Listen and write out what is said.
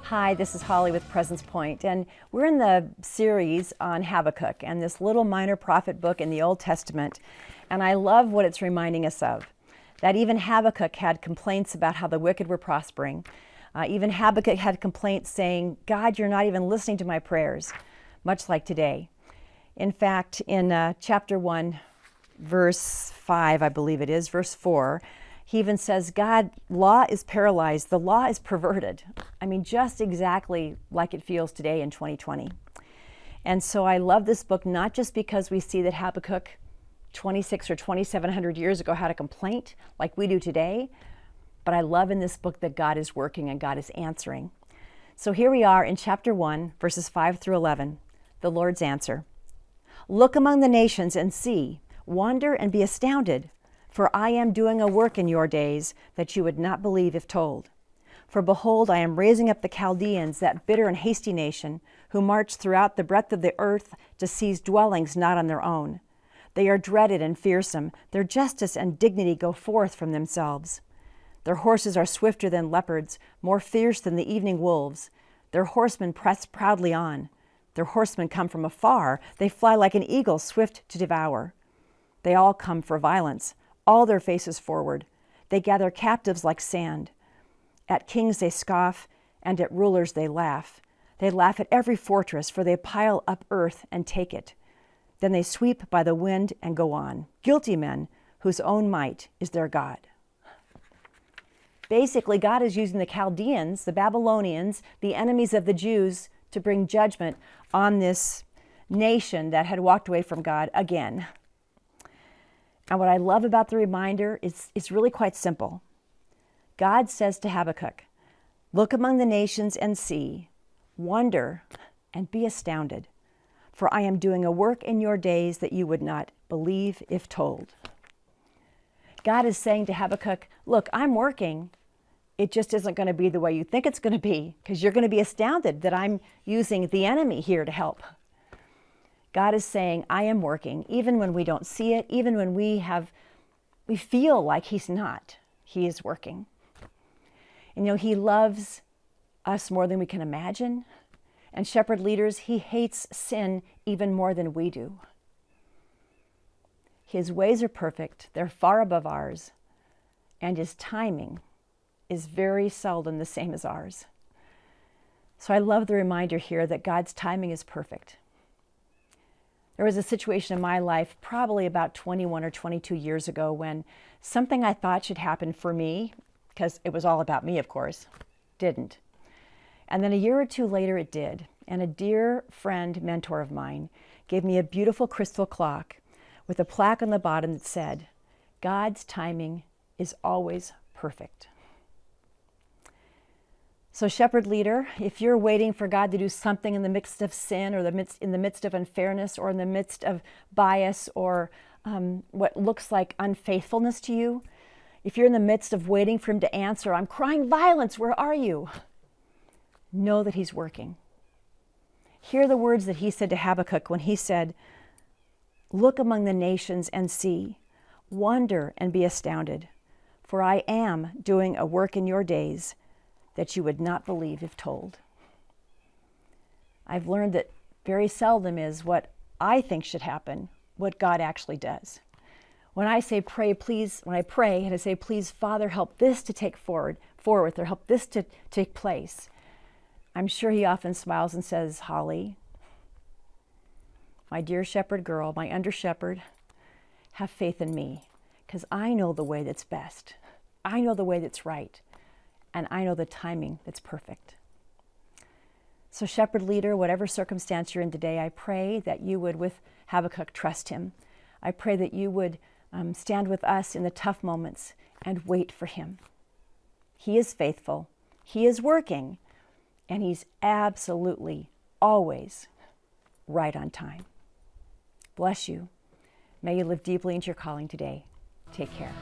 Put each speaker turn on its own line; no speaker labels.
Hi, this is Holly with Presence Point, and we're in the series on Habakkuk and this little minor prophet book in the Old Testament, and I love what it's reminding us of, that even Habakkuk had complaints about how the wicked were prospering. Even Habakkuk had complaints saying, God, you're not even listening to my prayers, much like today. In fact, in chapter 1, verse 5, I believe it is, verse 4, he even says, God, law is paralyzed. The law is perverted. I mean, just exactly like it feels today in 2020. And so I love this book, not just because we see that Habakkuk 26 or 2,700 years ago had a complaint like we do today, but I love in this book that God is working and God is answering. So here we are in chapter 1, verses 5 through 11, the Lord's answer. Look among the nations and see, wonder and be astounded. For I am doing a work in your days that you would not believe if told. For behold, I am raising up the Chaldeans, that bitter and hasty nation, who march throughout the breadth of the earth to seize dwellings not on their own. They are dreaded and fearsome. Their justice and dignity go forth from themselves. Their horses are swifter than leopards, more fierce than the evening wolves. Their horsemen press proudly on. Their horsemen come from afar. They fly like an eagle, swift to devour. They all come for violence, all their faces forward. They gather captives like sand. At kings they scoff, and at rulers they laugh. They laugh at every fortress, for they pile up earth and take it. Then they sweep by the wind and go on. Guilty men whose own might is their God. Basically, God is using the Chaldeans, the Babylonians, the enemies of the Jews, to bring judgment on this nation that had walked away from God again. And what I love about the reminder is it's really quite simple. God says to Habakkuk, look among the nations and see, wonder and be astounded, for I am doing a work in your days that you would not believe if told. God is saying to Habakkuk, look, I'm working. It just isn't going to be the way you think it's going to be, because you're going to be astounded that I'm using the enemy here to help. God is saying, I am working, even when we don't see it, even when we feel like he's not. He is working. And he loves us more than we can imagine. And shepherd leaders, he hates sin even more than we do. His ways are perfect. They're far above ours. And his timing is very seldom the same as ours. So I love the reminder here that God's timing is perfect. There was a situation in my life probably about 21 or 22 years ago when something I thought should happen for me, because it was all about me, of course, didn't. And then a year or two later it did. And a dear friend, mentor of mine, gave me a beautiful crystal clock with a plaque on the bottom that said, God's timing is always perfect. So shepherd leader, if you're waiting for God to do something in the midst of sin or in the midst of unfairness or in the midst of bias or what looks like unfaithfulness to you, if you're in the midst of waiting for him to answer, I'm crying violence, where are you? Know that he's working. Hear the words that he said to Habakkuk when he said, look among the nations and see, wonder and be astounded, for I am doing a work in your days that you would not believe if told. I've learned that very seldom is what I think should happen what God actually does. When I say pray, please, when I pray and I say, please, Father, help this to take forward, or help this to take place, I'm sure he often smiles and says, Holly, my dear shepherd girl, my under shepherd, have faith in me, because I know the way that's best. I know the way that's right. And I know the timing that's perfect. So shepherd leader, whatever circumstance you're in today, I pray that you would, with Habakkuk, trust him. I pray that you would stand with us in the tough moments and wait for him. He is faithful. He is working. And he's absolutely always right on time. Bless you. May you live deeply into your calling today. Take care.